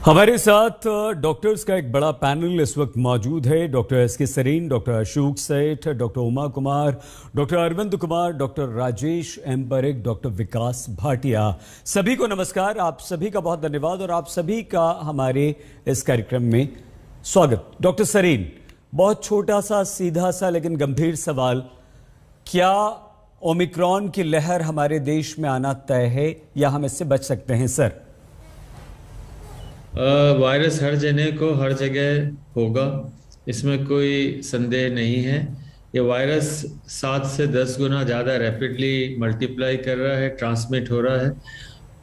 हमारे साथ डॉक्टर्स का एक बड़ा पैनल इस वक्त मौजूद है। Doctor S K. Sarin, doctor Ashok Seth, doctor Uma Kumar, doctor Arvind Kumar, doctor Rajesh M Parikh, doctor Vikas Bhatia. सभी को नमस्कार। आप सभी का बहुत धन्यवाद और आप सभी का हमारे इस कार्यक्रम में स्वागत। डॉक्टर सरीन, बहुत छोटा सा सीधा सा लेकिन गंभीर सवाल, क्या ओमिक्रॉन की लहर हमारे देश में आना तय है या हम इससे बच सकते हैं सर? वायरस हर जने को हर जगह होगा, इसमें कोई संदेह नहीं है। ये वायरस 7 से 10 गुना ज़्यादा रैपिडली मल्टीप्लाई कर रहा है, ट्रांसमिट हो रहा है,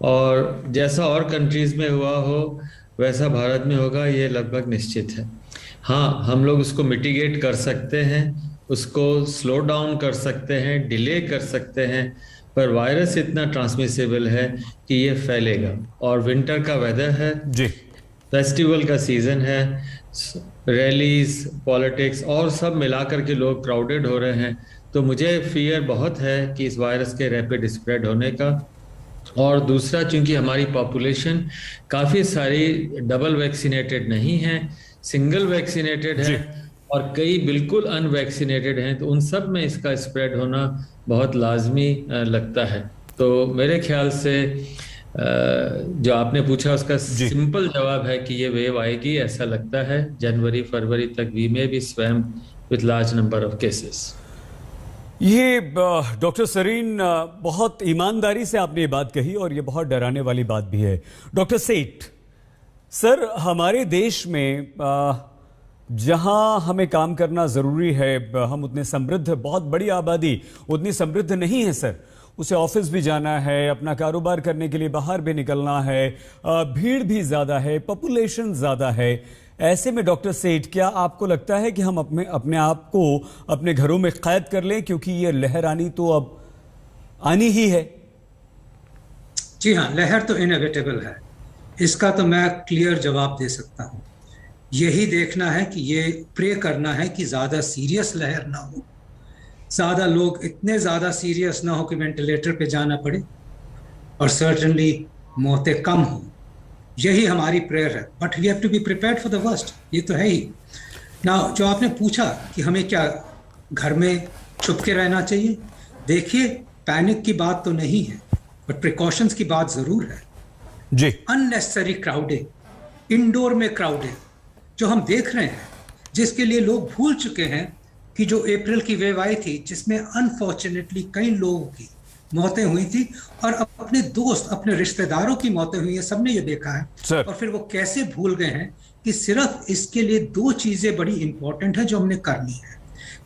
और जैसा और कंट्रीज़ में हुआ हो वैसा भारत में होगा, ये लगभग निश्चित है। हाँ, हम लोग उसको मिटिगेट कर सकते हैं, उसको स्लो डाउन कर सकते हैं, डिले कर सकते हैं, पर वायरस इतना ट्रांसमिसेबल है कि ये फैलेगा। और विंटर का वेदर है जी, फेस्टिवल का सीजन है, रैलीज, पॉलिटिक्स और सब मिलाकर के लोग क्राउडेड हो रहे हैं, तो मुझे फियर बहुत है कि इस वायरस के रैपिड स्प्रेड होने का। और दूसरा, चूंकि हमारी पॉपुलेशन काफ़ी सारी डबल वैक्सीनेटेड नहीं है, सिंगल वैक्सीनेटेड है और कई बिल्कुल अनवैक्सीनेटेड हैं, तो उन सब में इसका स्प्रेड होना बहुत लाजमी लगता है। तो मेरे ख्याल से जो आपने पूछा उसका सिंपल जवाब है कि ये वेव आएगी, ऐसा लगता है जनवरी फरवरी तक। We may be swamped with large number of cases. ये डॉक्टर सरीन, बहुत ईमानदारी से आपने ये बात कही और ये बहुत डराने वाली बात भी है। डॉक्टर सेठ सर, हमारे देश में जहां हमें काम करना जरूरी है, हम उतने समृद्ध, बहुत बड़ी आबादी उतनी समृद्ध नहीं है सर। उसे ऑफिस भी जाना है, अपना कारोबार करने के लिए बाहर भी निकलना है, भीड़ भी ज्यादा है, पॉपुलेशन ज्यादा है। ऐसे में डॉक्टर सेठ, क्या आपको लगता है कि हम अपने आप को अपने घरों में कैद कर लें, क्योंकि ये लहर आनी तो अब आनी ही है? जी हाँ, लहर तो इनएविटेबल है, इसका तो मैं क्लियर जवाब दे सकता हूँ। यही देखना है कि ये प्रे करना है कि ज़्यादा सीरियस लहर ना हो, ज़्यादा लोग इतने ज़्यादा सीरियस ना हो कि वेंटिलेटर पे जाना पड़े, और सर्टनली मौतें कम हो। यही हमारी प्रेयर है, but we have to be prepared for the worst. ये तो है ही ना। जो आपने पूछा कि हमें क्या घर में छुप के रहना चाहिए, देखिए पैनिक की बात तो नहीं है, बट प्रिकॉशंस की बात ज़रूर है जी। अननेसेसरी क्राउडिंग, इंडोर में क्राउडिंग जो हम देख रहे हैं, जिसके लिए लोग भूल चुके हैं कि जो अप्रैल की वेव आई थी, जिसमें अनफॉर्चुनेटली कई लोगों की मौतें हुई थी और अपने दोस्त, अपने रिश्तेदारों की मौतें हुई हैं, सबने ये देखा है। और फिर वो कैसे भूल गए हैं कि सिर्फ इसके लिए 2 चीजें बड़ी इंपॉर्टेंट है जो हमने करनी है।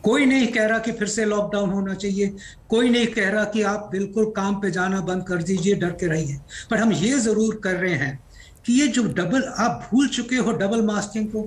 कोई नहीं कह रहा कि फिर से लॉकडाउन होना चाहिए, कोई नहीं कह रहा कि आप बिल्कुल काम पे जाना बंद कर दीजिए, डर के रहिए, पर हम ये जरूर कर रहे हैं कि ये जो डबल, आप भूल चुके हो डबल मास्किंग को।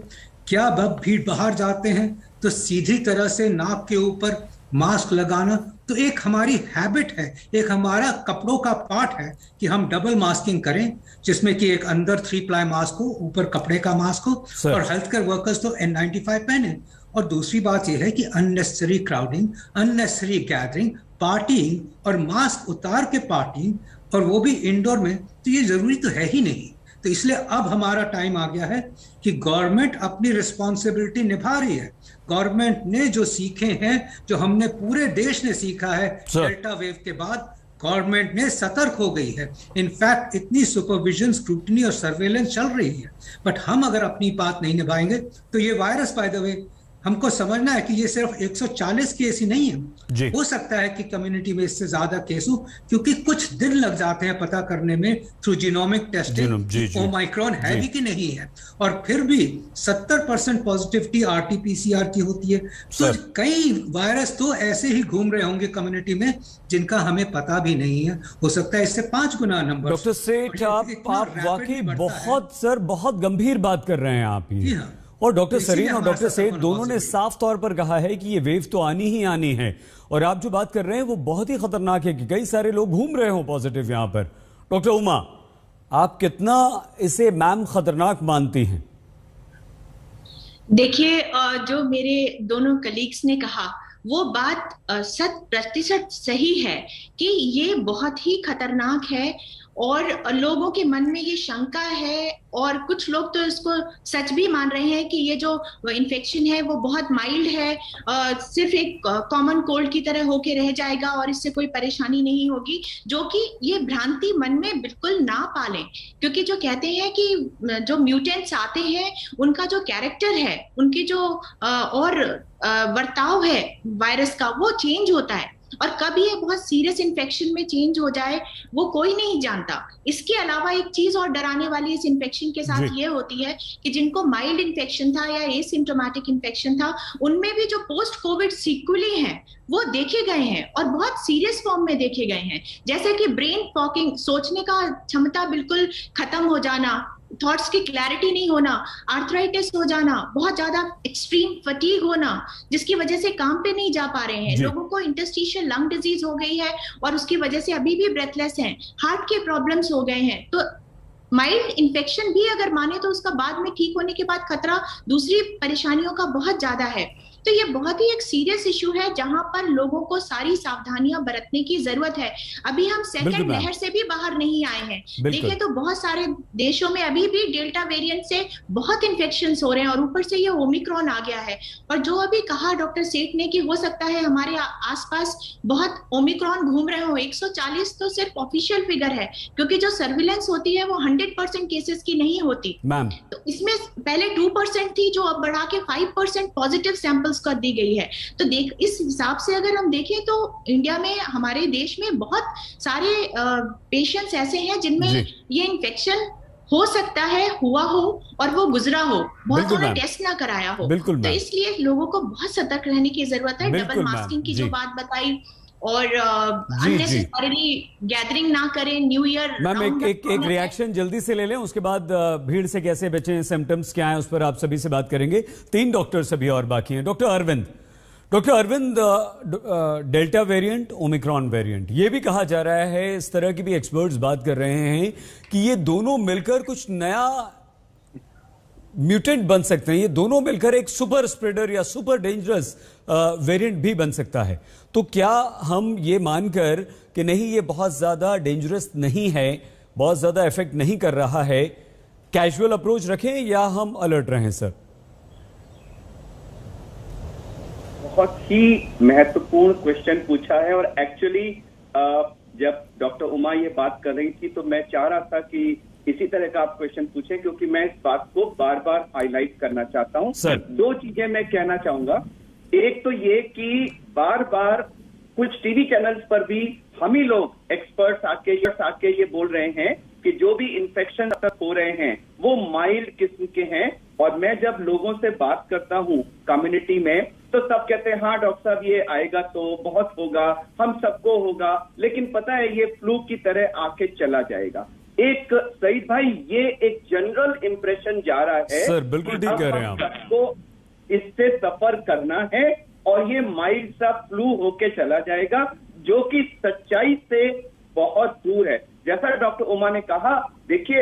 क्या अब भीड़ बाहर जाते हैं तो सीधी तरह से नाक के ऊपर मास्क लगाना तो एक हमारी हैबिट है, एक हमारा कपड़ों का पार्ट है कि हम डबल मास्किंग करें, जिसमें कि एक अंदर 3 प्लाई मास्क हो, ऊपर कपड़े का मास्क हो, और हेल्थ केयर वर्कर्स तो N95 पहने। और दूसरी बात यह है कि unnecessary crowding, unnecessary gathering, partying और मास्क उतार के पार्टिंग, और वो भी इंडोर में, तो ये जरूरी तो है ही नहीं। तो इसलिए अब हमारा टाइम आ गया है कि गवर्नमेंट अपनी रिस्पॉन्सिबिलिटी निभा रही है। गवर्नमेंट ने जो सीखे हैं, जो हमने पूरे देश ने सीखा है डेल्टा वेव के बाद, गवर्नमेंट ने सतर्क हो गई है। इनफैक्ट इतनी सुपरविजन, स्क्रूटनी और सर्वेलेंस चल रही है, बट हम अगर अपनी बात नहीं निभाएंगे तो ये वायरस, बाय द वे, हमको समझना है कि ये सिर्फ 140 केस ही नहीं है। हो सकता है कि कम्युनिटी में इससे ज्यादा केस हो, क्योंकि कुछ दिन लग जाते हैं पता करने में थ्रू जीनोमिक टेस्टिंग ओमाइक्रॉन है भी कि नहीं है, और फिर भी 70% पॉजिटिविटी RT-PCR की होती है। तो कई वायरस तो ऐसे ही घूम रहे होंगे कम्युनिटी में जिनका हमें पता भी नहीं है। हो सकता है इससे 5 गुना नंबर। डॉक्टर सेठ, आप वाकई बहुत गंभीर बात कर रहे हैं आप ही। और डॉक्टर सरीन और डॉक्टर सेठ दोनों ने साफ तौर पर कहा है कि ये वेव तो आनी ही आनी है, और आप जो बात कर रहे हैं वो बहुत ही खतरनाक है कि कई सारे लोग घूम रहे हो पॉजिटिव यहां पर। डॉक्टर उमा, आप कितना इसे मैम खतरनाक मानती हैं? देखिए, जो मेरे दोनों कलीग्स ने कहा वो बात 100% सही है कि ये बहुत ही खतरनाक है और लोगों के मन में ये शंका है और कुछ लोग तो इसको सच भी मान रहे हैं कि ये जो इन्फेक्शन है वो बहुत माइल्ड है, सिर्फ एक कॉमन कोल्ड की तरह होके रह जाएगा और इससे कोई परेशानी नहीं होगी, जो कि ये भ्रांति मन में बिल्कुल ना पालें। क्योंकि जो कहते हैं कि जो म्यूटेंट्स आते हैं उनका जो कैरेक्टर है, उनकी जो और बर्ताव है वायरस का, वो चेंज होता है, और कब ये बहुत सीरियस इन्फेक्शन में चेंज हो जाए वो कोई नहीं जानता। इसके अलावा एक चीज और डराने वाली इस इन्फेक्शन के साथ ये होती है कि जिनको माइल्ड इन्फेक्शन था या एसिम्प्टोमेटिक इन्फेक्शन था, उनमें भी जो पोस्ट कोविड सीक्वेली हैं वो देखे गए हैं और बहुत सीरियस फॉर्म में देखे गए हैं, जैसे कि ब्रेन फॉगिंग, सोचने का क्षमता बिल्कुल खत्म हो जाना, थॉट्स की क्लैरिटी नहीं होना, आर्थराइटिस हो जाना, बहुत ज्यादा एक्सट्रीम फटीग होना जिसकी वजह से काम पे नहीं जा पा रहे हैं, लोगों को इंटरस्टिशियल लंग डिजीज हो गई है और उसकी वजह से अभी भी ब्रेथलेस हैं, हार्ट के प्रॉब्लम्स हो गए हैं। तो माइल्ड इन्फेक्शन भी अगर माने तो उसका बाद में ठीक होने के बाद खतरा दूसरी परेशानियों का बहुत ज्यादा है। तो ये बहुत ही एक सीरियस इशू है जहां पर लोगों को सारी सावधानियां बरतने की जरूरत है। अभी हम सेकंड लहर से भी बाहर नहीं आए हैं, देखिए तो बहुत सारे देशों में अभी भी डेल्टा वेरिएंट से बहुत इन्फेक्शंस हो रहे हैं और ऊपर से ये ओमिक्रॉन आ गया है। और जो अभी कहा डॉक्टर सेठ ने कि हो सकता है हमारे आसपास बहुत ओमिक्रॉन घूम रहे हो, 140 तो सिर्फ ऑफिशियल फिगर है, क्योंकि जो सर्विलेंस होती है वो 100% केसेस की नहीं होती। तो इसमें पहले 2% थी जो अब बढ़ा के 5% पॉजिटिव सैंपल्स कर दी गई है। तो इस हिसाब से अगर हम देखें तो इंडिया में, हमारे देश में बहुत सारे पेशेंट्स ऐसे हैं जिनमें ये इन्फेक्शन हो सकता है, हुआ हो और वो गुजरा हो, बहुत थोड़ा टेस्ट ना कराया हो। तो इसलिए लोगों को बहुत सतर्क रहने की जरूरत है। डबल मास्किंग की जो बात बताई और अननेसेसरी गैदरिंग ना करें। न्यू ईयर मैम एक रिएक्शन जल्दी से ले लें, उसके बाद भीड़ से कैसे बचें, सिम्टम्स क्या हैं, उस पर आप सभी से बात करेंगे। 3 डॉक्टर्स अभी और बाकी हैं। Doctor Arvind, delta variant, omicron variant, ये भी कहा जा रहा है, इस तरह की भी एक्सपर्ट्स बात कर रहे हैं कि ये दोनों मिलकर कुछ नया म्यूटेंट बन सकते हैं, ये दोनों मिलकर एक सुपर स्प्रेडर या सुपर डेंजरस वेरिएंट भी बन सकता है। तो क्या हम ये मानकर कि नहीं ये बहुत ज्यादा डेंजरस नहीं है, बहुत ज्यादा इफेक्ट नहीं कर रहा है, कैजुअल अप्रोच रखें या हम अलर्ट रहें? सर, बहुत ही महत्वपूर्ण क्वेश्चन पूछा है और एक्चुअली जब डॉक्टर उमा ये बात कर रही थी तो मैं चाह रहा था कि इसी तरह का आप क्वेश्चन पूछें, क्योंकि मैं इस बात को बार बार हाईलाइट करना चाहता हूं। 2 चीजें मैं कहना चाहूंगा। एक तो ये कि बार बार कुछ टीवी चैनल्स पर भी हम ही लोग एक्सपर्ट्स आके ये बोल रहे हैं कि जो भी इन्फेक्शन तक हो रहे हैं वो माइल्ड किस्म के हैं। और मैं जब लोगों से बात करता हूं कम्युनिटी में तो सब कहते हैं हाँ डॉक्टर साहब ये आएगा तो बहुत होगा, हम सबको होगा, लेकिन पता है ये फ्लू की तरह आके चला जाएगा। एक सईद भाई, ये एक जनरल इंप्रेशन जा रहा है। सर बिल्कुल ठीक कह रहे हैं आप। सबको इससे सफर करना है और ये माइल्ड सा फ्लू होके चला जाएगा, जो कि सच्चाई से बहुत दूर है। जैसा डॉक्टर उमा ने कहा, देखिए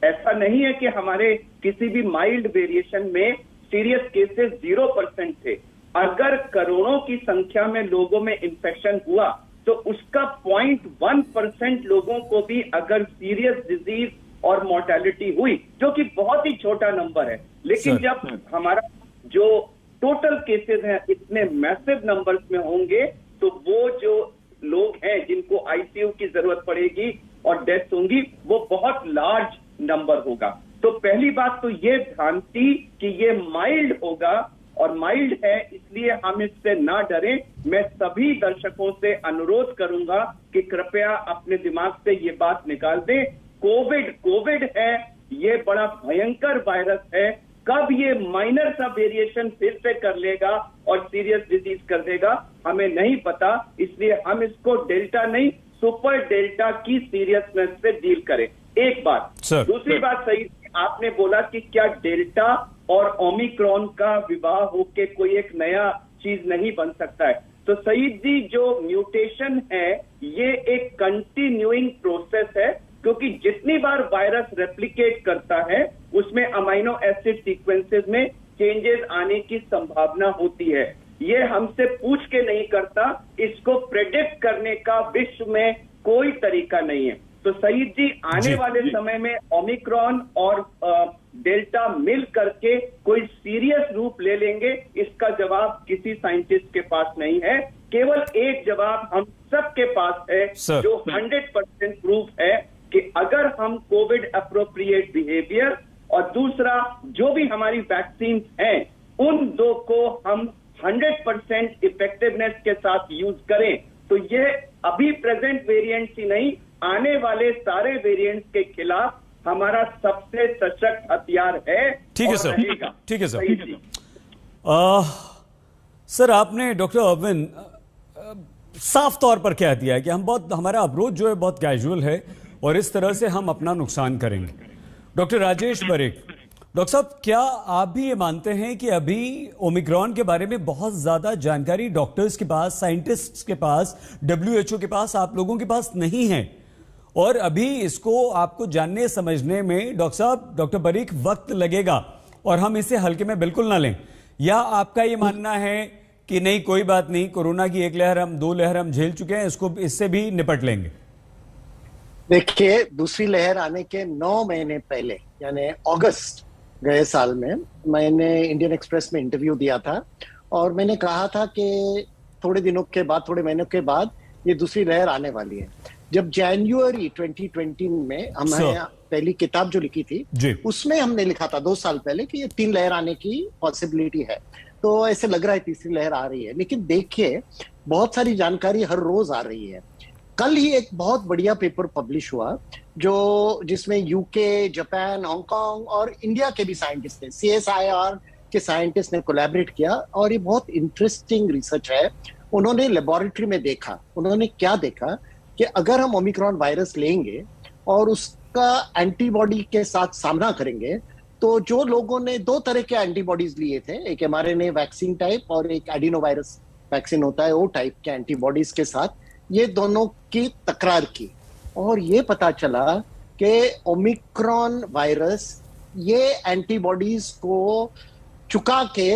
ऐसा नहीं है कि हमारे किसी भी माइल्ड वेरिएशन में सीरियस केसेस 0% थे। अगर करोड़ों की संख्या में लोगों में इंफेक्शन हुआ तो उसका 0.1% लोगों को भी अगर सीरियस डिजीज और मोर्टेलिटी हुई, जो कि बहुत ही छोटा नंबर है, लेकिन जब हमारा जो टोटल केसेस हैं इतने मैसिव नंबर्स में होंगे तो वो जो लोग हैं जिनको आईसीयू की जरूरत पड़ेगी और डेथ होंगी वो बहुत लार्ज नंबर होगा। तो पहली बात तो ये भ्रांति कि ये माइल्ड होगा, और माइल्ड है इसलिए हम इससे ना डरें। मैं सभी दर्शकों से अनुरोध करूंगा कि कृपया अपने दिमाग से ये बात निकाल दें, कोविड है, ये बड़ा भयंकर वायरस है। कब ये माइनर सा वेरिएशन फिर से कर लेगा और सीरियस डिजीज कर देगा हमें नहीं पता, इसलिए हम इसको डेल्टा नहीं सुपर डेल्टा की सीरियसनेस से डील करें। एक बात। दूसरी बात, सही आपने बोला कि क्या डेल्टा और ओमिक्रॉन का विवाह होके कोई एक नया चीज नहीं बन सकता है? तो सईद जी, जो म्यूटेशन है ये एक कंटिन्यूइंग प्रोसेस है, क्योंकि जितनी बार वायरस रेप्लिकेट करता है उसमें अमाइनो एसिड सीक्वेंसेस में चेंजेस आने की संभावना होती है। ये हमसे पूछ के नहीं करता, इसको प्रेडिक्ट करने का विश्व में कोई तरीका नहीं है। तो सईद जी आने वाले समय में ओमिक्रॉन और डेल्टा मिल करके कोई सीरियस रूप ले लेंगे, इसका जवाब किसी साइंटिस्ट के पास नहीं है। केवल एक जवाब हम सबके पास है जो 100% प्रूफ है कि अगर हम कोविड अप्रोप्रिएट बिहेवियर और दूसरा जो भी हमारी वैक्सीन हैं उन दो को हम 100% इफेक्टिवनेस के साथ यूज करें तो ये अभी प्रेजेंट वेरिएंट्स ही नहीं, आने वाले सारे वेरिएंट्स के खिलाफ हमारा सबसे सशक्त हथियार है। ठीक है सर, ठीक है सर। सर आपने डॉक्टर अरविंद साफ तौर पर कह दिया है कि हमारा अप्रोच जो है बहुत कैजुअल है और इस तरह से हम अपना नुकसान करेंगे। डॉक्टर राजेश परीख, डॉक्टर साहब क्या आप भी ये मानते हैं कि अभी ओमिक्रॉन के बारे में बहुत ज्यादा जानकारी डॉक्टर्स के पास, साइंटिस्ट्स के पास, WHO के पास, आप लोगों के पास नहीं है और अभी इसको आपको जानने समझने में डॉक्टर साहब, डॉक्टर परीख वक्त लगेगा और हम इसे हल्के में बिल्कुल ना लें, या आपका ये मानना है कि नहीं कोई बात नहीं, कोरोना की एक लहर हम 2 लहर हम झेल चुके हैं, इससे भी निपट लेंगे? देखिए, दूसरी लहर आने के 9 महीने पहले यानी अगस्त गए साल में मैंने इंडियन एक्सप्रेस में इंटरव्यू दिया था और मैंने कहा था कि थोड़े दिनों के बाद, थोड़े महीनों के बाद ये दूसरी लहर आने वाली है। जब जनवरी 2020 में हमने पहली किताब जो लिखी थी उसमें हमने लिखा था 2 साल पहले कि ये 3 लहर आने की पॉसिबिलिटी है, तो ऐसे लग रहा है तीसरी लहर आ रही है। लेकिन देखिए बहुत सारी जानकारी हर रोज आ रही है। कल ही एक बहुत बढ़िया पेपर पब्लिश हुआ जिसमें यूके, जापान, हांगकांग और इंडिया के भी साइंटिस्ट थे, CSIR के साइंटिस्ट ने कोलैबोरेट किया और ये बहुत इंटरेस्टिंग रिसर्च है। उन्होंने लेबोरेटरी में देखा, उन्होंने क्या देखा कि अगर हम ओमिक्रॉन वायरस लेंगे और उसका एंटीबॉडी के साथ सामना करेंगे तो जो लोगों ने 2 तरह के एंटीबॉडीज लिए थे, एक mRNA वैक्सीन टाइप और एक एडिनोवायरस वैक्सीन होता है वो टाइप के एंटीबॉडीज के साथ, ये दोनों की तकरार की और ये पता चला कि ओमिक्रॉन वायरस ये एंटीबॉडीज को चुका के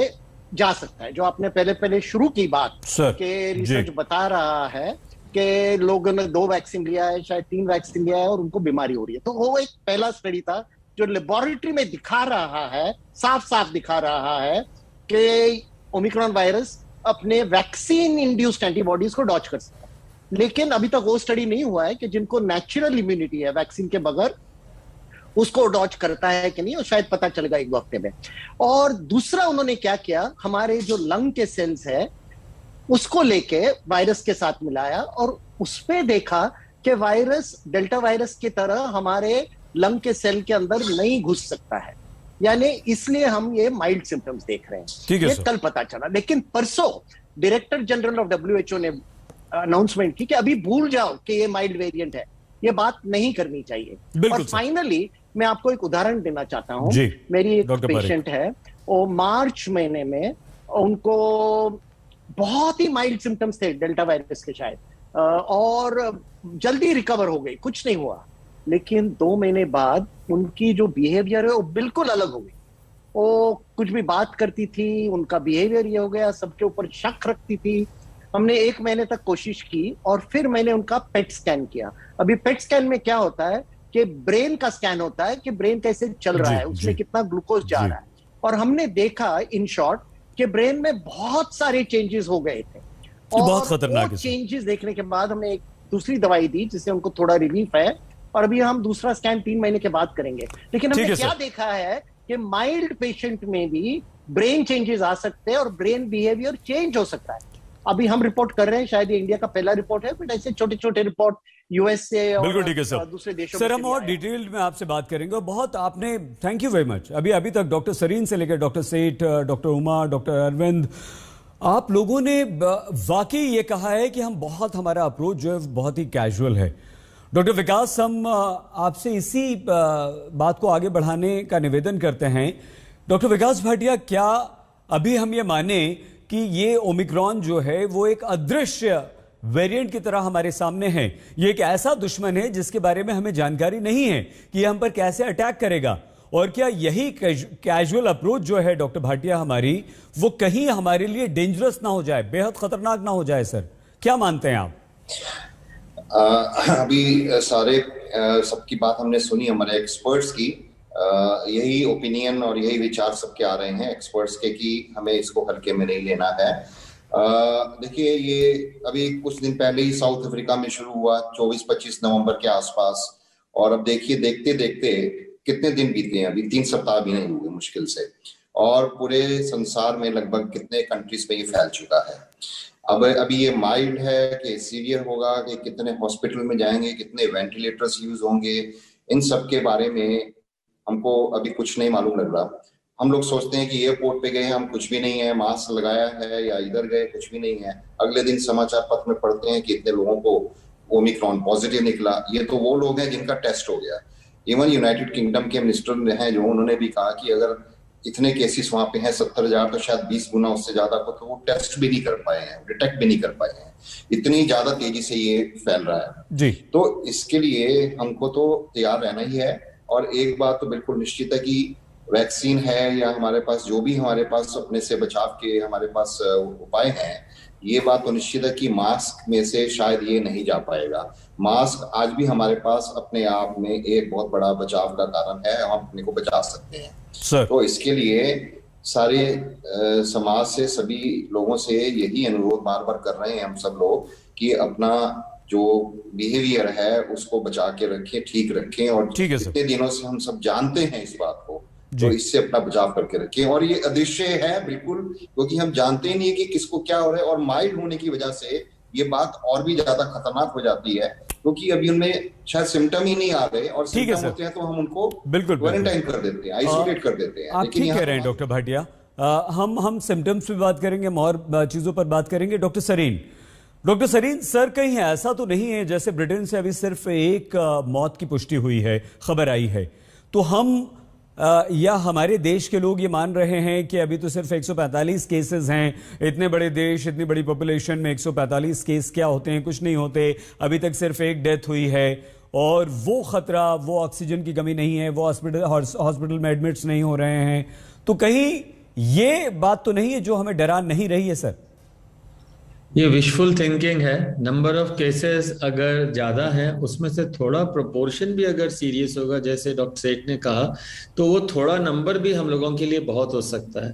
जा सकता है। जो आपने पहले शुरू की बात के रिसर्च बता रहा है कि लोगों ने 2 वैक्सीन लिया है, शायद 3 वैक्सीन लिया है और उनको बीमारी हो रही है, तो वो एक पहला स्टडी था जो लेबोरेटरी में दिखा रहा है, साफ दिखा रहा है कि ओमिक्रॉन वायरस अपने वैक्सीन इंड्यूस्ड एंटीबॉडीज को डॉच कर सकता है। लेकिन अभी तक वो स्टडी नहीं हुआ है कि जिनको नेचुरल इम्यूनिटी है वैक्सीन के बगैर उसको डॉच करता है कि नहीं, और शायद पता चलेगा 1 हफ्ते में। और दूसरा उन्होंने क्या किया, हमारे जो लंग के सेल्स है उसको लेके वायरस के साथ मिलाया और उसपे देखा कि वायरस डेल्टा वायरस की तरह हमारे लंग के सेल के अंदर नहीं घुस सकता है, यानी इसलिए हम ये माइल्ड सिम्टम्स देख रहे हैं। ये कल पता चला। लेकिन परसों डायरेक्टर जनरल ऑफ WHO ने अनाउंसमेंट की कि अभी भूल जाओ कि ये माइल्ड वेरिएंट है, ये बात नहीं करनी चाहिए। और फाइनली मैं आपको एक उदाहरण देना चाहता हूं। मेरी एक पेशेंट है, वो मार्च महीने में उनको बहुत ही माइल्ड सिम्टम्स थे डेल्टा वायरस के शायद, और जल्दी रिकवर हो गई, कुछ नहीं हुआ। लेकिन 2 महीने बाद उनकी जो बिहेवियर है वो बिल्कुल अलग हो गई। वो कुछ भी बात करती थी, उनका बिहेवियर ये हो गया, सबके ऊपर शक रखती थी। हमने 1 महीने तक कोशिश की और फिर मैंने उनका पेट स्कैन किया। अभी पेट स्कैन में क्या होता है कि ब्रेन का स्कैन होता है कि ब्रेन कैसे चल रहा है, उसमें कितना ग्लूकोज जा रहा है, और हमने देखा इन शॉर्ट कि ब्रेन में बहुत सारे चेंजेस हो गए थे। और बहुत खतरनाक चेंजेस देखने के बाद हमने एक दूसरी दवाई दी जिससे उनको थोड़ा रिलीफ है, और अभी हम दूसरा स्कैन 3 महीने के बाद करेंगे। लेकिन हमने क्या देखा है कि माइल्ड पेशेंट में भी ब्रेन चेंजेस आ सकते हैं और ब्रेन बिहेवियर चेंज हो सकता है। अभी हम रिपोर्ट कर रहे हैं, शायद ये इंडिया का पहला रिपोर्ट है, बट ऐसे छोटे रिपोर्ट यूएस से और दूसरे देशों सर हम और डिटेल में आपसे बात करेंगे। और बहुत आपने, थैंक यू वेरी मच। अभी तक डॉक्टर सरीन से लेकर डॉक्टर सेठ, डॉक्टर उमा, डॉक्टर अरविंद, आप लोगों ने वाकई ये कहा है कि हमारा अप्रोच जो है बहुत ही कैजुअल है। डॉक्टर विकास, हम आपसे इसी बात को आगे बढ़ाने का निवेदन करते हैं। डॉक्टर विकास भाटिया, क्या अभी हम ये माने कि ये ओमिक्रॉन जो है वो एक अदृश्य वेरिएंट की तरह हमारे सामने है, ये एक ऐसा दुश्मन है जिसके बारे में हमें जानकारी नहीं है कि हम पर कैसे अटैक करेगा, और क्या यही कैजुअल अप्रोच जो है डॉक्टर भाटिया हमारी, वो कहीं हमारे लिए डेंजरस ना हो जाए, बेहद खतरनाक ना हो जाए? सर क्या मानते हैं आप? अभी सारे सबकी बात हमने सुनी, हमारे एक्सपर्ट्स की। यही ओपिनियन और यही विचार सबके आ रहे हैं एक्सपर्ट्स के कि हमें इसको हल्के में नहीं लेना है। देखिए, ये अभी कुछ दिन पहले ही साउथ अफ्रीका में शुरू हुआ, 24-25 नवंबर के आसपास, और अब देखिए देखते देखते कितने दिन बीते हैं, अभी 3 सप्ताह भी नहीं हुए मुश्किल से, और पूरे संसार में लगभग कितने कंट्रीज में ये फैल चुका है। अब अभी ये माइल्ड है कि सीवियर होगा, कि कितने हॉस्पिटल में जाएंगे, कितने वेंटिलेटर्स यूज होंगे, इन सब के बारे में हमको अभी कुछ नहीं मालूम लग रहा। हम लोग सोचते हैं कि एयरपोर्ट पे गए हैं हम, कुछ भी नहीं है, मास्क लगाया है, या इधर गए कुछ भी नहीं है, अगले दिन समाचार पत्र में पढ़ते हैं कि इतने लोगों को ओमिक्रॉन पॉजिटिव निकला। ये तो वो लोग हैं जिनका टेस्ट हो गया। इवन यूनाइटेड किंगडम के मिनिस्टर हैं जो, उन्होंने भी कहा कि अगर इतने केसेस वहां पे हैं 70,000, तो शायद 20 गुना उससे ज्यादा को तो वो टेस्ट भी नहीं कर पाए हैं, डिटेक्ट भी नहीं कर पाए हैं, इतनी ज्यादा तेजी से ये फैल रहा है जी। तो इसके लिए हमको तो तैयार रहना ही है। और एक बात तो बिल्कुल निश्चित है कि वैक्सीन है, या हमारे पास जो भी हमारे पास अपने से बचाव के हमारे पास उपाय हैं, ये बात तो निश्चित है कि मास्क में से शायद ये नहीं जा पाएगा। मास्क आज भी हमारे पास अपने आप में एक बहुत बड़ा बचाव का कारण है, हम अपने को बचा सकते हैं सर। तो इसके लिए सारे समाज से, सभी लोगों से यही अनुरोध बार बार कर रहे हैं हम सब लोग कि अपना जो बिहेवियर है उसको बचा के रखें, ठीक रखें, और कितने दिनों से हम सब जानते हैं इस बात को, तो इससे अपना बचाव करके रखें। और ये अदृश्य है बिल्कुल, क्योंकि हम जानते ही नहीं कि किसको क्या हो रहा है, और माइल्ड होने की वजह से ये बात और भी ज्यादा खतरनाक हो जाती है, क्योंकि अभी उनमें शायद सिम्टम ही नहीं आ रहे, और सिम्टम होते हैं तो हम उनको क्वारंटाइन कर देते हैं, आइसोलेट कर देते हैं। आप ठीक कह रहे हैं डॉक्टर भाटिया। हम सिम्टम्स पे बात करेंगे, हम और चीजों पर बात करेंगे। डॉक्टर सरीन सर, कहीं ऐसा तो नहीं है जैसे ब्रिटेन से अभी सिर्फ एक मौत की पुष्टि हुई है, खबर आई है, तो हम या हमारे देश के लोग ये मान रहे हैं कि अभी तो सिर्फ 145 केसेस हैं, इतने बड़े देश, इतनी बड़ी पॉपुलेशन में 145 केस क्या होते हैं, कुछ नहीं होते, अभी तक सिर्फ एक डेथ हुई है, और वो खतरा, वो ऑक्सीजन की कमी नहीं है, वो हॉस्पिटल में एडमिट्स नहीं हो रहे हैं, तो कहीं ये बात तो नहीं है जो हमें डरा नहीं रही है सर? ये विशफुल थिंकिंग है। नंबर ऑफ केसेस अगर ज्यादा है, उसमें से थोड़ा प्रोपोर्शन भी अगर सीरियस होगा, जैसे डॉक्टर सेठ ने कहा, तो वो थोड़ा नंबर भी हम लोगों के लिए बहुत हो सकता है।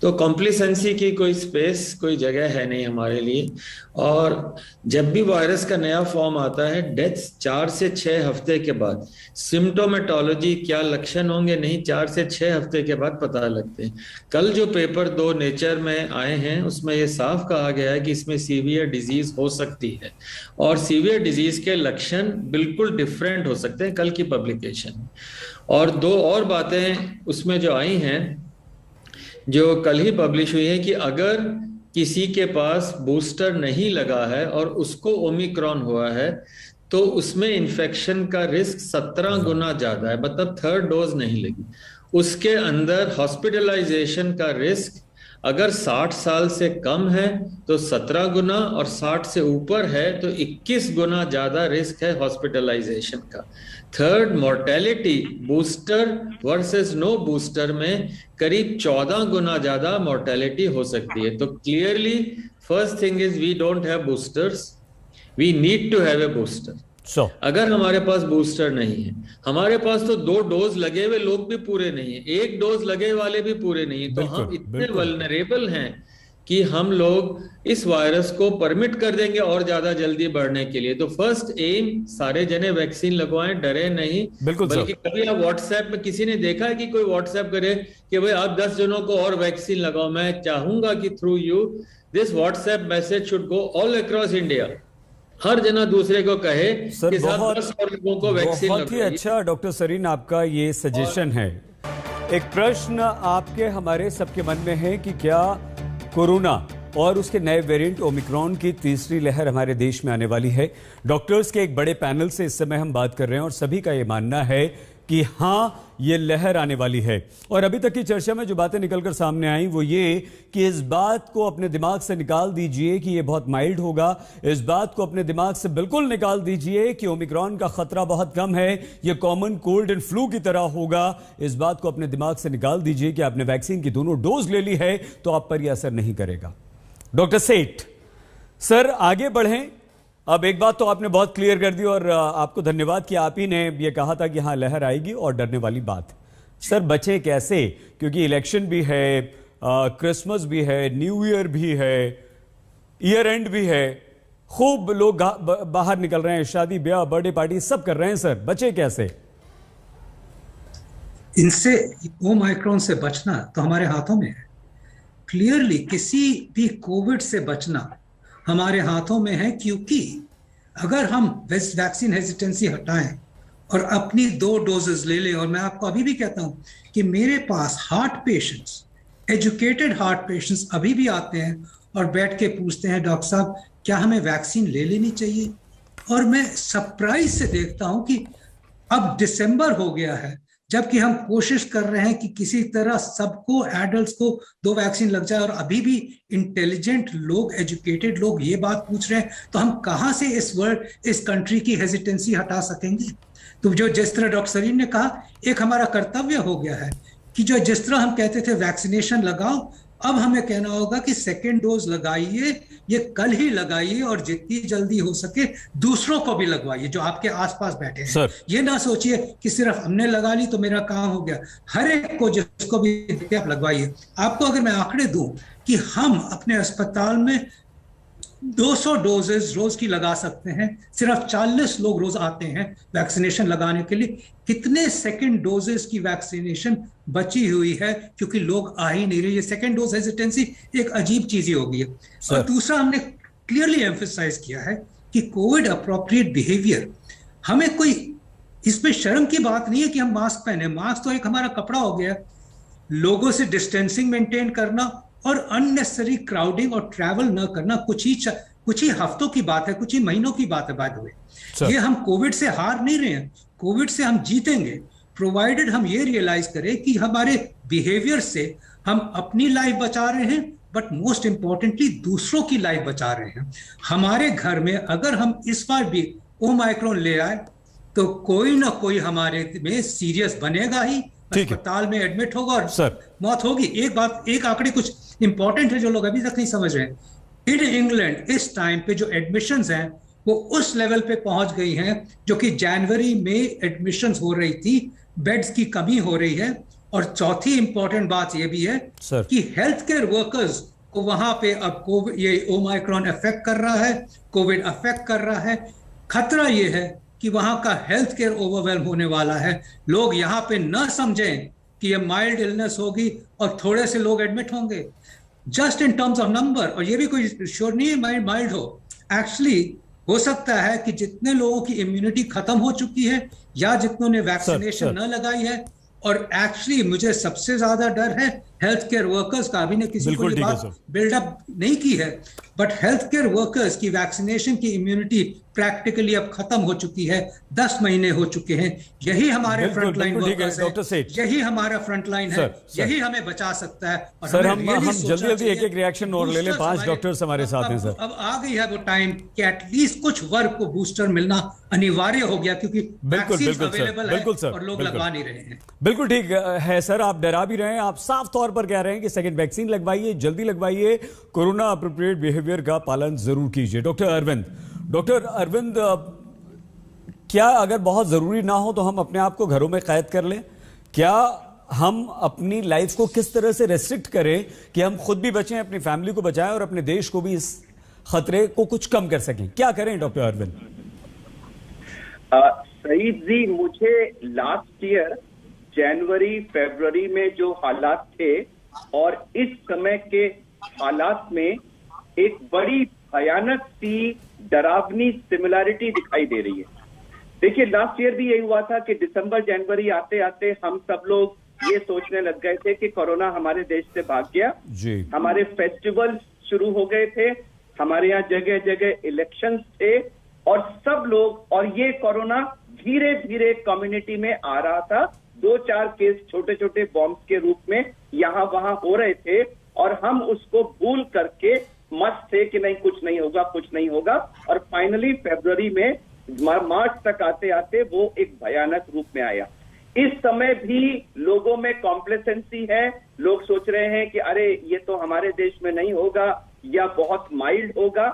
तो कॉम्प्लिसेंसी की कोई स्पेस, कोई जगह है नहीं हमारे लिए। और जब भी वायरस का नया फॉर्म आता है, डेथ्स 4 से 6 हफ्ते के बाद, सिम्टोमेटोलॉजी क्या लक्षण होंगे नहीं, 4 से 6 हफ्ते के बाद पता लगते हैं। कल जो पेपर 2 नेचर में आए हैं, उसमें ये साफ कहा गया है कि इसमें सीवियर डिजीज हो सकती है, और सीवियर डिजीज के लक्षण बिल्कुल डिफरेंट हो सकते हैं कल की पब्लिकेशन। और 2 और बातें उसमें जो आई हैं, जो कल ही पब्लिश हुई है, कि अगर किसी के पास बूस्टर नहीं लगा है और उसको ओमिक्रॉन हुआ है, तो उसमें इन्फेक्शन का रिस्क 17 गुना ज्यादा है, मतलब 3rd डोज नहीं लगी। उसके अंदर हॉस्पिटलाइजेशन का रिस्क अगर 60 साल से कम है तो 17 गुना, और 60 से ऊपर है तो 21 गुना ज्यादा रिस्क है हॉस्पिटलाइजेशन का। 3rd, mortality booster versus no booster में करीब 14 गुना ज्यादा मोर्टेलिटी हो सकती है। तो clearly first thing is we don't have boosters, we need to have a booster. अगर हमारे पास बूस्टर नहीं है, हमारे पास तो 2 डोज लगे हुए लोग भी पूरे नहीं है, 1 डोज लगे वाले भी पूरे नहीं है, तो हम इतने वल्नरेबल हैं कि हम लोग इस वायरस को परमिट कर देंगे और ज्यादा जल्दी बढ़ने के लिए। तो फर्स्ट एम, सारे जने वैक्सीन लगवाएं, डरे नहीं। बल्कि कभी आप व्हाट्सएप में, किसी ने देखा है कि कोई व्हाट्सएप करे कि भाई आप 10 जनों को और वैक्सीन लगाओ? मैं चाहूंगा कि through you this WhatsApp message should go all across India, हर जना दूसरे को कहे कि बहुत लोगों को वैक्सीन बहुत ही अच्छा डॉक्टर सरीन आपका ये सजेशन है। एक प्रश्न आपके हमारे सबके मन में है कि क्या कोरोना और उसके नए वेरिएंट ओमिक्रॉन की तीसरी लहर हमारे देश में आने वाली है? डॉक्टर्स के एक बड़े पैनल से इस समय हम बात कर रहे हैं और सभी का ये मानना है कि हाँ, ये लहर आने वाली है। और अभी तक की चर्चा में जो बातें निकलकर सामने आई वो ये कि इस बात को अपने दिमाग से निकाल दीजिए कि ये बहुत माइल्ड होगा, इस बात को अपने दिमाग से बिल्कुल निकाल दीजिए कि ओमिक्रॉन का खतरा बहुत कम है, ये कॉमन कोल्ड एंड फ्लू की तरह होगा। इस बात को अपने दिमाग से निकाल दीजिए कि आपने वैक्सीन की दोनों डोज ले ली है तो आप पर यह असर नहीं करेगा। डॉक्टर सेठ सर, आगे बढ़ें। अब एक बात तो आपने बहुत क्लियर कर दी और आपको धन्यवाद कि आप ही ने ये कहा था कि हाँ लहर आएगी और डरने वाली बात। सर बचे कैसे, क्योंकि इलेक्शन भी है, क्रिसमस भी है, न्यू ईयर भी है, ईयर एंड भी है, खूब लोग बाहर निकल रहे हैं, शादी ब्याह बर्थडे पार्टी सब कर रहे हैं। सर बचे कैसे? इनसे ओमाइक्रॉन से बचना तो हमारे हाथों में है। क्लियरली किसी भी कोविड से बचना हमारे हाथों में है, क्योंकि अगर हम वैक्सीन हेजिटेंसी हटाएं और अपनी 2 डोजेस ले लें, और मैं आपको अभी भी कहता हूं कि मेरे पास heart patients, educated heart patients अभी भी आते हैं और बैठ के पूछते हैं डॉक्टर साहब क्या हमें वैक्सीन ले लेनी चाहिए। और मैं सरप्राइज से देखता हूं कि अब दिसंबर हो गया है, जबकि हम कोशिश कर रहे हैं कि किसी तरह सबको, एडल्ट्स को 2 वैक्सीन लग जाए, और अभी भी इंटेलिजेंट लोग, एजुकेटेड लोग ये बात पूछ रहे हैं, तो हम कहां से इस कंट्री की हेजिटेंसी हटा सकेंगे? तो जो जिस तरह डॉक्टर सरीन ने कहा, एक हमारा कर्तव्य हो गया है कि जो जिस तरह हम कहते थे वैक्सीनेशन लगाओ, अब हमें कहना होगा कि सेकेंड डोज लगाइए, ये कल ही लगाइए, और जितनी जल्दी हो सके दूसरों को भी लगवाइए जो आपके आसपास बैठे हैं। ये ना सोचिए कि सिर्फ हमने लगा ली तो मेरा काम हो गया, हर एक को जिसको भी आप लगवाइए। आपको अगर मैं आंकड़े दूं कि हम अपने अस्पताल में 200 डोजेस रोज की लगा सकते हैं, सिर्फ 40 लोग रोज आते हैं वैक्सीनेशन लगाने के लिए। कितने सेकंड डोजेस की वैक्सीनेशन बची हुई है क्योंकि लोग आ ही नहीं रहे। ये सेकंड डोज हेजिटेंसी एक अजीब चीज ही हो गई है। और दूसरा, हमने क्लियरली एम्फसाइज किया है कि कोविड अप्रोप्रिएट बिहेवियर, हमें कोई इसमें शर्म की बात नहीं है कि हम मास्क पहने। मास्क तो एक हमारा कपड़ा हो गया। लोगों से डिस्टेंसिंग मेंटेन करना और अननेसेसरी क्राउडिंग और ट्रैवल न करना कुछ ही हफ्तों की बात है, कुछ ही महीनों की बात है। बाय द वे, ये हम कोविड से हार नहीं रहे हैं, कोविड से हम जीतेंगे, प्रोवाइडेड हम ये रियलाइज करें कि हमारे बिहेवियर से हम अपनी लाइफ बचा रहे हैं, बट मोस्ट इंपॉर्टेंटली दूसरों की लाइफ बचा रहे हैं। हमारे घर में अगर हम इस बार भी ओमाइक्रॉन ले आए तो कोई ना कोई हमारे में सीरियस बनेगा ही, अस्पताल में एडमिट होगा और मौत होगी। एक आंकड़े कुछ इंपॉर्टेंट है जो लोग अभी तक नहीं समझ रहे हैं। इन इंग्लैंड इस टाइम पे जो एडमिशंस हैं वो उस लेवल पे पहुंच गई हैं जो कि जनवरी में एडमिशंस हो रही थी, बेड्स की कमी हो रही है। और चौथी इंपॉर्टेंट बात ये भी है कि हेल्थ केयर वर्कर्स को वहां पे अब कोविड, ये ओमाइक्रॉन अफेक्ट कर रहा है, कोविड अफेक्ट कर रहा है। खतरा ये है कि वहां का हेल्थ केयर ओवरवेल्म होने वाला है। लोग यहाँ पे न समझें कि ये माइल्ड इलनेस होगी और थोड़े से लोग एडमिट होंगे, just in terms of number. और ये भी कोई श्योर नहीं है माइल्ड हो। एक्चुअली हो सकता है कि जितने लोगों की इम्यूनिटी खत्म हो चुकी है या जितनों ने वैक्सीनेशन न लगाई है, और एक्चुअली मुझे सबसे ज्यादा डर है हेल्थ केयर वर्कर्स का। अभी ने किसी को ये बात बिल्डअप नहीं की है, बट हेल्थ केयर वर्कर्स की वैक्सीनेशन की इम्यूनिटी प्रैक्टिकली अब खत्म हो चुकी है। 10 महीने हो चुके हैं। यही हमारे फ्रंटलाइन वर्कर्स हैं, यही हमारा फ्रंटलाइन है, यही हमें बचा सकता है। और सर हम जल्दी एक रिएक्शन और ले लें। 5 डॉक्टर्स हमारे साथ हैं सर। अब आ गई है वो टाइम कि एटलीस्ट कुछ वर्ग को बूस्टर मिलना अनिवार्य हो गया, क्योंकि वैक्सीन अवेलेबल है और लोग लगवा नहीं रहे हैं। बिल्कुल ठीक है सर, आप डरा भी रहे हैं, आप साफ तौर पर कह रहे हैं कि सेकंड वैक्सीन लगवाइए, जल्दी लगवाइए, कोरोना अप्रोप्रिएट बिहेवियर का पालन जरूर कीजिए। डॉक्टर अरविंद, क्या अगर बहुत जरूरी ना हो तो हम अपने आप को घरों में कैद कर लें? क्या हम अपनी लाइफ को किस तरह से रेस्ट्रिक्ट करें कि हम खुद भी बचें, अपनी फैमिली को बचाएं और अपने देश को भी इस खतरे को कुछ कम कर सकें? क्या करें डॉक्टर अरविंद? सईद जी, मुझे लास्ट ईयर जनवरी फरवरी में जो हालात थे और इस समय के हालात में एक बड़ी भयानक सी डरावनी सिमिलैरिटी दिखाई दे रही है। देखिए, लास्ट ईयर भी यही हुआ था कि दिसंबर जनवरी आते आते हम सब लोग ये सोचने लग गए थे कि कोरोना हमारे देश से भाग गया जी। हमारे फेस्टिवल शुरू हो गए थे, हमारे यहाँ जगह जगह इलेक्शंस थे और सब लोग, और ये कोरोना धीरे धीरे कम्युनिटी में आ रहा था। 2-4 केस छोटे छोटे बॉम्ब्स के रूप में यहाँ वहां हो रहे थे और हम उसको भूल करके मस्त थे कि नहीं कुछ नहीं होगा, कुछ नहीं होगा। और फाइनली फरवरी में, मार्च तक आते आते वो एक भयानक रूप में आया। इस समय भी लोगों में कॉम्प्लेसेंसी है, लोग सोच रहे हैं कि अरे ये तो हमारे देश में नहीं होगा या बहुत माइल्ड होगा।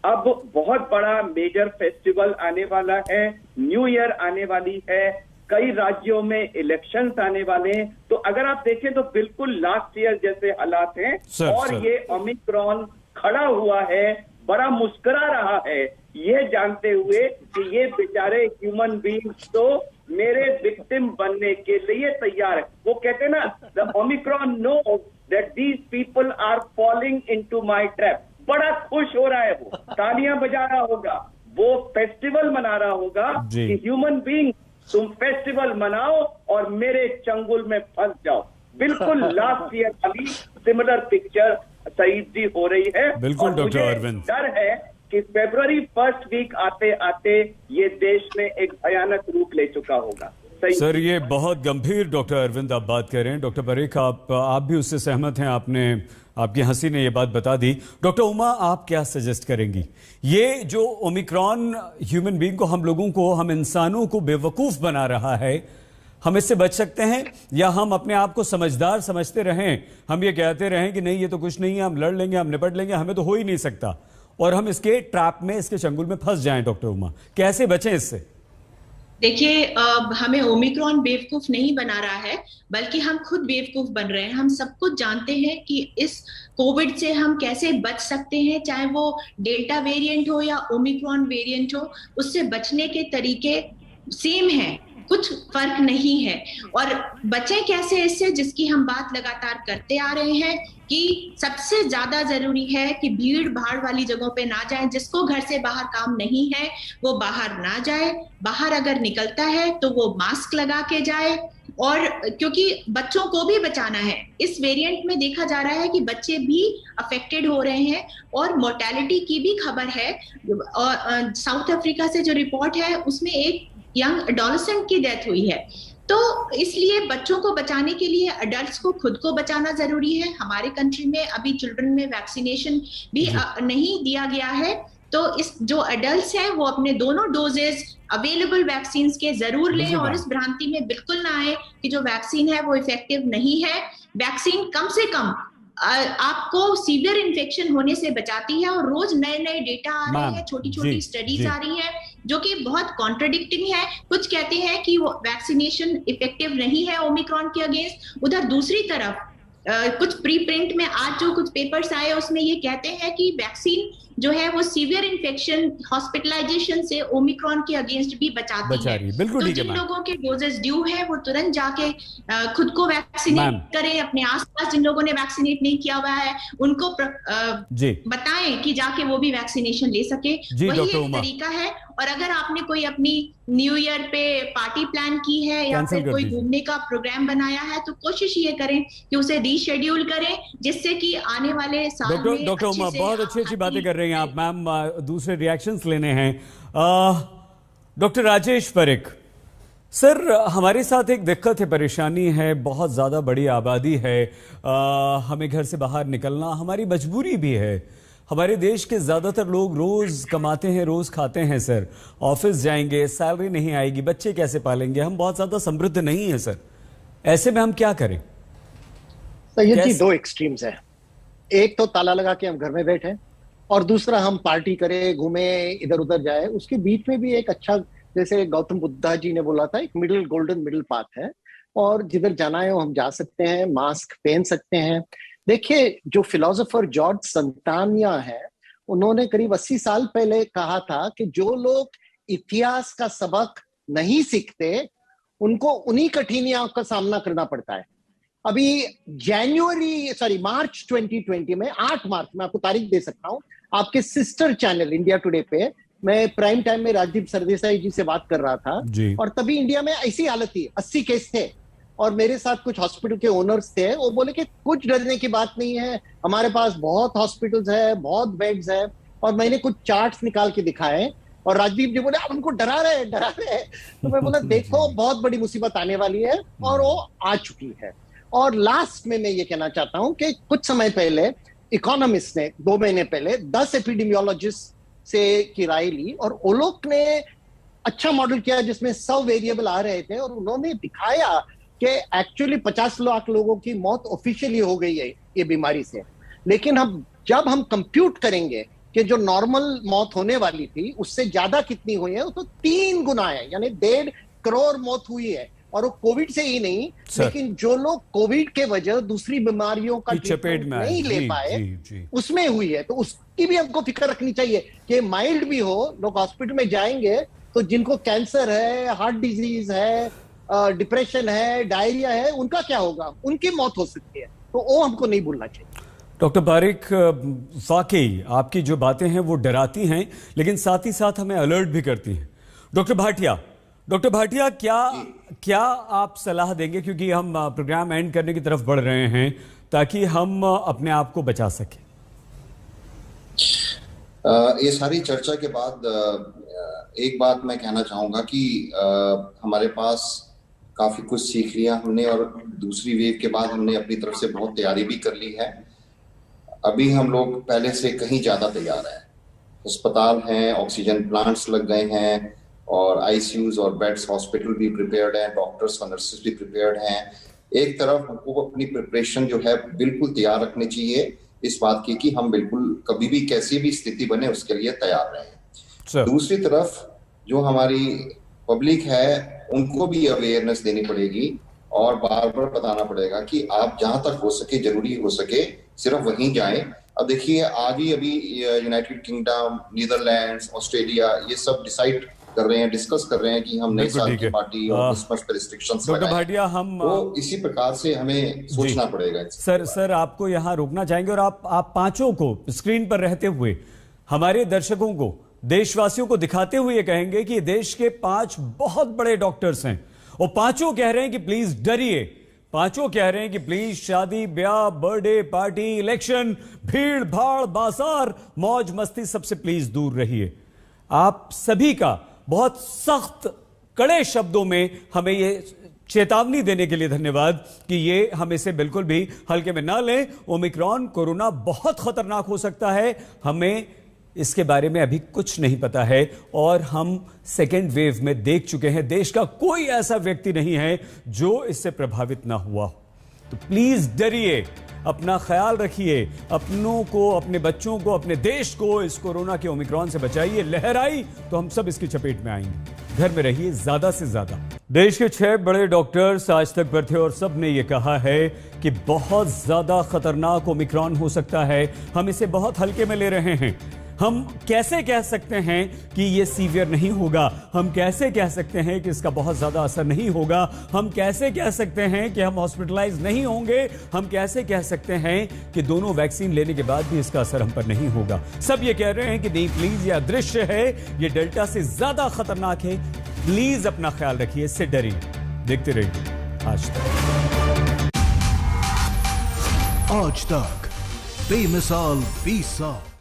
अब बहुत बड़ा मेजर फेस्टिवल आने वाला है, न्यू ईयर आने वाली है, कई राज्यों में इलेक्शंस आने वाले हैं। तो अगर आप देखें तो बिल्कुल लास्ट ईयर जैसे हालात हैं। और ये ओमिक्रॉन खड़ा हुआ है, बड़ा मुस्कुरा रहा है, ये जानते हुए कि ये बेचारे ह्यूमन बींग्स तो मेरे विक्टिम बनने के लिए तैयार है। वो कहते हैं ना, the omicron know that these people are falling into my trap. बड़ा खुश हो रहा है, वो तालियां बजा रहा होगा, वो फेस्टिवल मना रहा होगा कि ह्यूमन बींग तुम फेस्टिवल मनाओ और मेरे चंगुल में फंस जाओ। बिल्कुल लास्ट ईयर वाली सिमिलर पिक्चर सईद जी हो रही है। बिल्कुल डॉक्टर अरविंद, डर है कि फरवरी फर्स्ट वीक आते आते ये देश में एक भयानक रूप ले चुका होगा। सर ये बहुत गंभीर डॉक्टर अरविंद आप बात कर रहे हैं। डॉक्टर परीख आप भी उससे सहमत हैं? आपकी हंसी ने ये बात बता दी। डॉक्टर उमा, आप क्या सजेस्ट करेंगी? ये जो ओमिक्रॉन ह्यूमन बीइंग को, हम लोगों को, हम इंसानों को बेवकूफ बना रहा है, हम इससे बच सकते हैं या हम अपने आप को समझदार समझते रहें, हम ये कहते रहें कि नहीं ये तो कुछ नहीं है, हम लड़ लेंगे, हम निपट लेंगे, हमें तो हो ही नहीं सकता, और हम इसके ट्रैप में, इसके चंगुल में फंस जाएं? डॉक्टर उमा, कैसे बचें इससे? देखिए, हमें ओमिक्रॉन बेवकूफ नहीं बना रहा है, बल्कि हम खुद बेवकूफ बन रहे हैं। हम सब कुछ जानते हैं कि इस कोविड से हम कैसे बच सकते हैं, चाहे वो डेल्टा वेरिएंट हो या ओमिक्रॉन वेरिएंट हो, उससे बचने के तरीके सेम हैं, कुछ फर्क नहीं है। और बचें कैसे इससे, जिसकी हम बात लगातार करते आ रहे हैं कि सबसे ज्यादा जरूरी है कि भीड़ भाड़ वाली जगहों पे ना जाएं। जिसको घर से बाहर काम नहीं है वो बाहर ना जाए, बाहर अगर निकलता है तो वो मास्क लगा के जाए। और क्योंकि बच्चों को भी बचाना है, इस वेरिएंट में देखा जा रहा है कि बच्चे भी अफेक्टेड हो रहे हैं और मोर्टेलिटी की भी खबर है। और साउथ अफ्रीका से जो रिपोर्ट है उसमें एक यंग एडोलेसेंट की डेथ हुई है। तो इसलिए बच्चों को बचाने के लिए अडल्ट्स को खुद को बचाना जरूरी है। हमारे कंट्री में अभी चिल्ड्रन में वैक्सीनेशन भी नहीं दिया गया है, तो इस जो अडल्ट्स हैं वो अपने दोनों डोजेस अवेलेबल वैक्सीन के जरूर लें और इस भ्रांति में बिल्कुल ना आए कि जो वैक्सीन है वो इफेक्टिव नहीं है। वैक्सीन कम से कम आपको सीवियर इन्फेक्शन होने से बचाती है, और रोज नए नए डेटा आ रहे हैं, छोटी छोटी स्टडीज आ रही हैं जो कि बहुत कॉन्ट्रडिक्टिंग है। कुछ कहते हैं कि वो वैक्सीनेशन इफेक्टिव नहीं है ओमिक्रॉन के अगेंस्ट, उधर दूसरी तरफ कुछ प्री प्रिंट में आज जो कुछ पेपर्स आए उसमें ये कहते हैं कि वैक्सीन जो है वो सीवियर इन्फेक्शन, हॉस्पिटलाइजेशन से ओमिक्रॉन के अगेंस्ट भी बचाती है। बिल्कुल तो जिन लोगों के डोजेस ड्यू है वो तुरंत जाके खुद को वैक्सीनेट करें, अपने आसपास जिन लोगों ने वैक्सीनेट नहीं किया हुआ है उनको बताएं कि जाके वो भी वैक्सीनेशन ले सके। वही एक तरीका है। और अगर आपने कोई अपनी न्यू ईयर पे पार्टी प्लान की है या फिर कोई घूमने का प्रोग्राम बनाया है, तो कोशिश ये करें कि उसे रीशेड्यूल करें, जिससे कि आने वाले साल में डॉक्टर उमा बहुत अच्छी बातें कर रही हैं आप मैम। दूसरे रिएक्शंस लेने हैं। डॉक्टर राजेश परीख सर, हमारे साथ एक दिक्कत है, परेशानी है, बहुत ज़्यादा बड़ी आबादी है, हमें घर से बाहर निकलना हमारी मजबूरी भी है। हमारे देश के ज़्यादातर लोग रोज़ कमाते हैं, रोज़ खाते हैं सर, ऑफिस जाएंगे, सैलरी नहीं आएगी, बच्चे कैसे पालेंगे, हम बहुत ज़्यादा समृद्ध नहीं हैं सर, ऐसे में हम क्या करें? सैयद जी, दो एक्सट्रीम्स हैं। एक तो ताला लगा के हम घर में बैठे और दूसरा हम पार्टी करें, घूमे, इधर उधर जाए। उसके बीच में भी एक अच्छा, जैसे गौतम बुद्धा जी ने बोला था, एक मिडिल, गोल्डन मिडिल पाथ है, और जिधर जाना है हम जा सकते हैं, मास्क पहन सकते हैं। देखिए, जो फिलोसोफर जॉर्ज संतानिया है, उन्होंने करीब 80 साल पहले कहा था कि जो लोग इतिहास का सबक नहीं सीखते उनको उन्हीं कठिनाइयों का सामना करना पड़ता है। अभी मार्च 2020 में 8 मार्च में आपको तारीख दे सकता हूं, आपके सिस्टर चैनल इंडिया टुडे पे मैं प्राइम टाइम में राजदीप सरदेसाई जी से बात कर रहा था, और तभी इंडिया में ऐसी हालत थी, 80 केस थे, और मेरे साथ कुछ हॉस्पिटल के ओनर्स थे। वो बोले कि कुछ डरने की बात नहीं है, हमारे पास बहुत हॉस्पिटल्स है, बहुत बेड्स है, और मैंने कुछ चार्ट्स निकाल के दिखाए, और राजदीप जी बोले आप उनको डरा रहे हैं। तो मैं बोला देखो, बहुत बड़ी मुसीबत आने वाली है, और वो आ चुकी है। और लास्ट में मैं ये कहना चाहता हूं कि कुछ समय पहले इकोनॉमिस्ट ने 2 महीने पहले 10 एपिडेमियोलॉजिस्ट से की राय ली, और वो लोग ने अच्छा मॉडल किया जिसमें 100 वेरिएबल आ रहे थे, और उन्होंने दिखाया कि एक्चुअली 50 लाख लोगों की मौत ऑफिशियली हो गई है ये बीमारी से। लेकिन जब हम कंप्यूट करेंगे कि जो नॉर्मल मौत होने वाली थी उससे ज्यादा कितनी हुई है, तो 3 गुना है, यानी 1.5 करोड़ मौत हुई है। और वो कोविड से ही नहीं, लेकिन जो लोग कोविड के वजह दूसरी बीमारियों का चपेट में नहीं ले पाए उसमें हुई है। तो उसकी भी हमको फिक्र रखनी चाहिए कि माइल्ड भी हो, लोग हॉस्पिटल में जाएंगे तो जिनको कैंसर है, हार्ट डिजीज है, डिप्रेशन है, डायरिया है, उनका क्या होगा, उनकी मौत हो सकती है। तो वो हमको नहीं भूलना चाहिए। डॉक्टर पारिक, वाकई आपकी जो बातें हैं वो डराती हैं, लेकिन साथ ही साथ हमें अलर्ट भी करती हैं। डॉक्टर भाटिया, क्या आप सलाह देंगे, क्योंकि हम प्रोग्राम एंड करने की तरफ बढ़ रहे हैं, ताकि हम अपने आप को बचा सकें? ये सारी चर्चा के बाद एक बात मैं कहना चाहूंगा कि हमारे पास काफी कुछ सीख लिया हमने, और दूसरी वेव के बाद हमने अपनी तरफ से बहुत तैयारी भी कर ली है। अभी हम लोग पहले से कहीं ज्यादा तैयार हैं। अस्पताल हैं, ऑक्सीजन प्लांट्स लग गए हैं, और आईसीयूज और बेड्स हॉस्पिटल भी प्रिपेयर्ड हैं, डॉक्टर्स और नर्सेस भी प्रिपेयर्ड हैं। एक तरफ हमको अपनी प्रिपरेशन जो है बिल्कुल तैयार रखनी चाहिए इस बात की कि हम बिल्कुल कभी भी कैसी भी स्थिति बने उसके लिए तैयार रहें। दूसरी तरफ जो हमारी पब्लिक है उनको भी अवेयरनेस देनी पड़ेगी और बार बार बताना पड़ेगा कि आप जहां तक हो सके, जरूरी हो सके, सिर्फ वहीं जाएं। अब देखिए, आज ही अभी यूनाइटेड किंगडम, नीदरलैंड्स, ऑस्ट्रेलिया ये सब डिसाइड कर रहे हैं, डिस्कस कर रहे हैं कि हम नए साल की पार्टी और क्रिसमस पे रिस्ट्रिक्शंस डॉक्टर भाटिया, हम तो इसी प्रकार से हमें सोचना पड़ेगा। सर आपको यहाँ रोकना चाहेंगे, और आप पांचों को स्क्रीन पर रहते हुए हमारे दर्शकों को, देशवासियों को दिखाते हुए कहेंगे कि देश के 5 बहुत बड़े डॉक्टर्स हैं, और पांचों कह रहे हैं कि प्लीज डरिए, पांचों कह रहे हैं कि प्लीज शादी ब्याह, बर्थडे पार्टी, इलेक्शन, भीड़ भाड़, बाजार, मौज मस्ती, सबसे प्लीज दूर रहिए। आप सभी का बहुत सख्त कड़े शब्दों में हमें ये चेतावनी देने के लिए धन्यवाद कि ये हम इसे बिल्कुल भी हल्के में ना लें। ओमिक्रॉन कोरोना बहुत खतरनाक हो सकता है, हमें इसके बारे में अभी कुछ नहीं पता है, और हम सेकेंड वेव में देख चुके हैं। देश का कोई ऐसा व्यक्ति नहीं है जो इससे प्रभावित ना हुआ। तो प्लीज डरिए, अपना ख्याल रखिए, अपनों को, अपने बच्चों को, अपने देश को इस कोरोना के ओमिक्रॉन से बचाइए। लहर आई तो हम सब इसकी चपेट में आएंगे। घर में रहिए ज्यादा से ज्यादा। देश के 6 बड़े डॉक्टर्स आज तक पर थे और सब ने यह कहा है कि बहुत ज्यादा खतरनाक ओमिक्रॉन हो सकता है, हम इसे बहुत हल्के में ले रहे हैं। हम कैसे कह सकते हैं कि यह सीवियर नहीं होगा? हम कैसे कह सकते हैं कि इसका बहुत ज्यादा असर नहीं होगा? हम कैसे कह सकते हैं कि हम हॉस्पिटलाइज नहीं होंगे? हम कैसे कह सकते हैं कि दोनों वैक्सीन लेने के बाद भी इसका असर हम पर नहीं होगा? सब ये कह रहे हैं कि नहीं प्लीज, यह अदृश्य है, यह डेल्टा से ज्यादा खतरनाक है। प्लीज अपना ख्याल रखिए, इससे डरिए। देखते रहिए आज तक। आज तक बेमिसाल 20 साल।